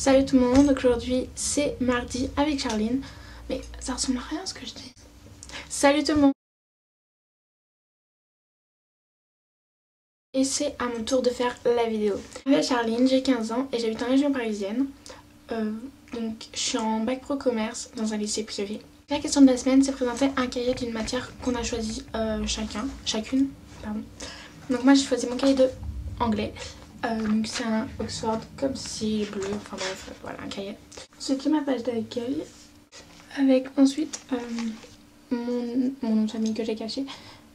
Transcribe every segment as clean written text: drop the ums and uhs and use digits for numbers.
Salut tout le monde, donc aujourd'hui c'est mardi avec Charline. Mais ça ressemble à rien ce que je dis. Salut tout le monde. Et c'est à mon tour de faire la vidéo. Je m'appelle Charline, j'ai 15 ans et j'habite en région parisienne. Donc je suis en bac pro commerce dans un lycée privé. La question de la semaine, c'est présenter un cahier d'une matière qu'on a choisi chacune. Donc moi j'ai choisi mon cahier de anglais. Donc c'est un Oxford comme si bleu, enfin bref, voilà un cahier. C'est ma page d'accueil avec ensuite mon nom de famille que j'ai caché,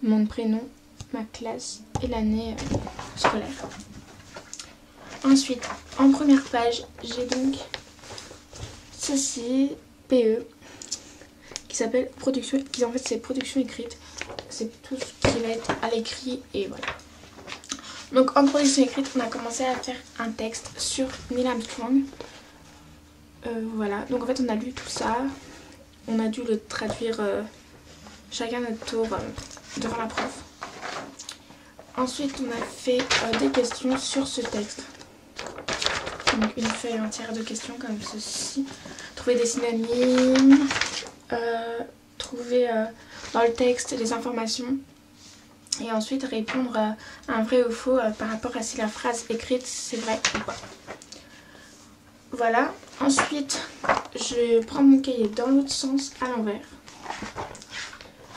mon prénom, ma classe et l'année scolaire. Ensuite, en première page, j'ai donc ceci, PE, qui s'appelle production, qui en fait c'est production écrite. C'est tout ce qui va être à l'écrit et voilà. Donc en production écrite, on a commencé à faire un texte sur Neil Armstrong. Voilà, donc en fait on a lu tout ça. On a dû le traduire chacun notre tour devant la prof. Ensuite on a fait des questions sur ce texte. Donc une feuille entière de questions comme ceci. Trouver des synonymes, trouver dans le texte les informations. Et ensuite répondre à un vrai ou faux par rapport à si la phrase écrite c'est vrai ou pas. Voilà. Ensuite je prends mon cahier dans l'autre sens à l'envers.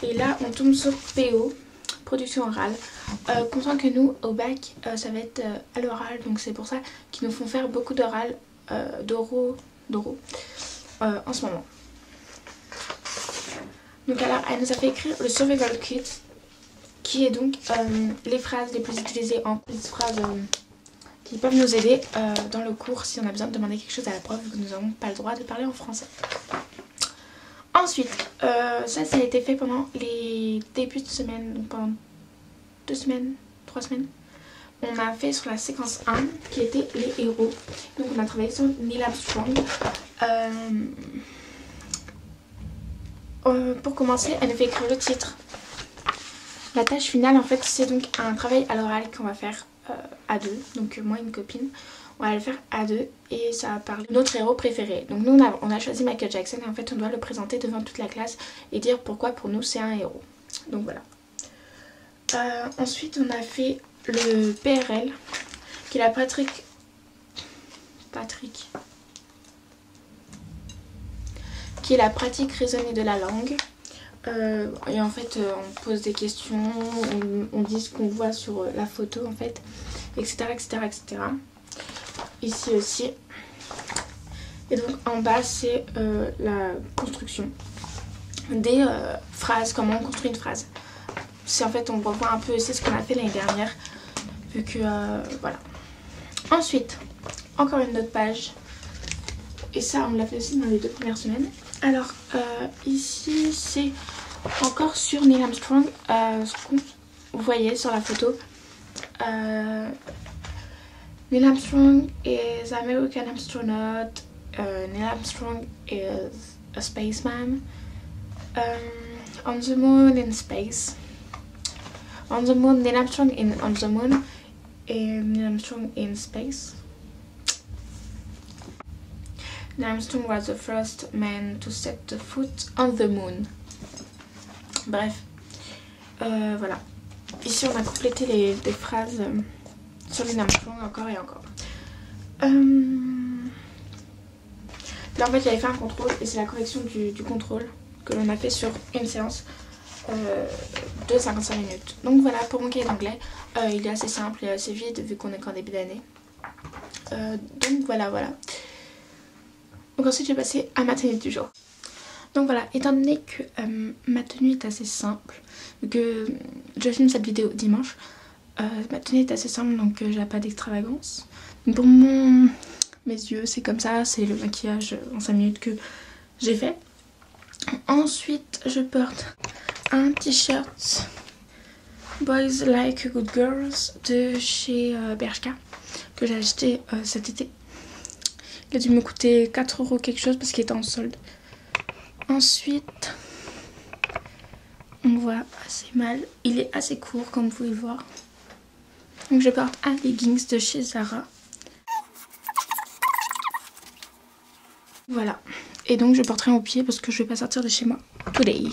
Et là on tombe sur PO, production orale. Content que nous au bac ça va être à l'oral. Donc c'est pour ça qu'ils nous font faire beaucoup d'oral, d'oraux en ce moment. Donc alors elle nous a fait écrire le survival kit, qui est donc les phrases les plus utilisées en petites phrases qui peuvent nous aider dans le cours si on a besoin de demander quelque chose à la prof, vu que nous n'avons pas le droit de parler en français. Ensuite, ça a été fait pendant les débuts de semaine, donc pendant 2 semaines, 3 semaines. On a fait sur la séquence 1 qui était les héros. Donc on a travaillé sur Neil Armstrong. Pour commencer, elle nous fait écrire le titre. La tâche finale en fait c'est donc un travail à l'oral qu'on va faire à deux, donc moi et une copine, on va le faire à deux et ça va parler de notre héros préféré. Donc nous on a choisi Michael Jackson et en fait on doit le présenter devant toute la classe et dire pourquoi pour nous c'est un héros. Donc voilà. Ensuite on a fait le PRL qui est la qui est la pratique raisonnée de la langue. Et en fait on pose des questions, on dit ce qu'on voit sur la photo en fait, etc. Ici aussi. Et donc en bas c'est la construction des phrases, comment on construit une phrase. C'est en fait on revoit un peu aussi ce qu'on a fait l'année dernière, vu que voilà. Ensuite encore une autre page, et ça on l'a fait aussi dans les 2 premières semaines. Alors ici c'est encore sur Neil Armstrong, ce que vous voyez sur la photo. Neil Armstrong is an American astronaut. Neil Armstrong is a spaceman. On the moon in space. On the moon, Neil Armstrong on the moon. And Neil Armstrong in space. Neil Armstrong was the first man to set the foot on the moon. Bref, voilà. Ici on a complété des phrases sur Neil Armstrong encore et encore. Là en fait j'avais fait un contrôle et c'est la correction du contrôle que l'on a fait sur une séance de 55 minutes. Donc voilà pour mon cahier d'anglais. Il est assez simple et assez vide vu qu'on est qu'en début d'année. Donc voilà. Donc ensuite j'ai passé à ma tenue du jour. Donc voilà, étant donné que ma tenue est assez simple, vu que je filme cette vidéo dimanche, ma tenue est assez simple donc j'ai pas d'extravagance. Pour mes yeux c'est comme ça, c'est le maquillage en 5 minutes que j'ai fait. Ensuite je porte un t-shirt Boys Like Good Girls de chez Bershka que j'ai acheté cet été. Il a dû me coûter 4 € quelque chose parce qu'il était en solde. Ensuite, on voit assez mal. Il est assez court comme vous pouvez le voir. Donc je porte un leggings de chez Zara. Voilà. Et donc je porterai au pied parce que je vais pas sortir de chez moi today.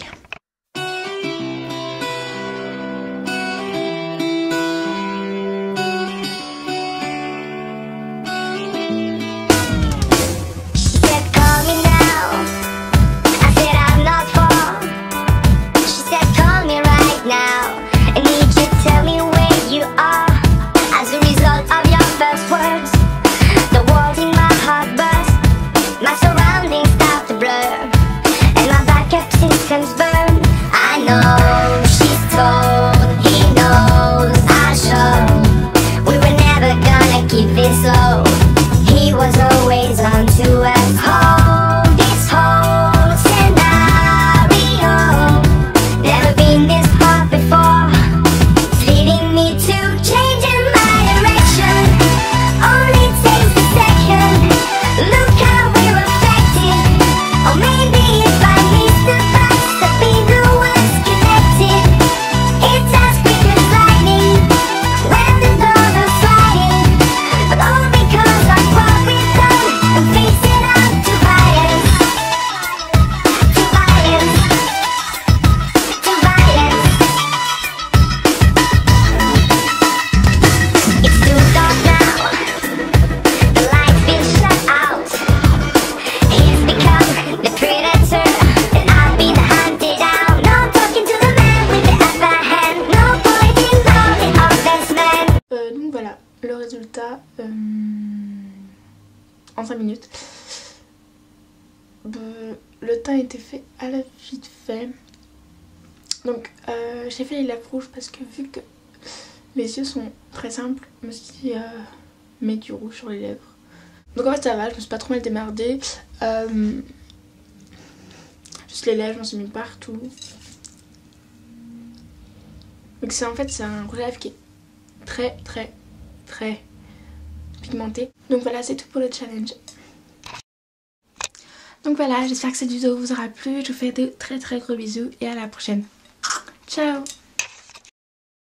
Le résultat en 5 minutes. Le teint a été fait à la vite fait. Donc j'ai fait les lèvres rouges parce que vu que mes yeux sont très simples, je me suis dit mettre du rouge sur les lèvres. Donc en fait ça va, je me suis pas trop mal démerdée. Juste les lèvres, je m'en suis mis partout. Donc c'est en fait c'est un rouge à lèvres qui est très pigmenté. Donc voilà, c'est tout pour le challenge. Donc voilà, j'espère que cette vidéo vous aura plu. Je vous fais de très gros bisous et à la prochaine. Ciao!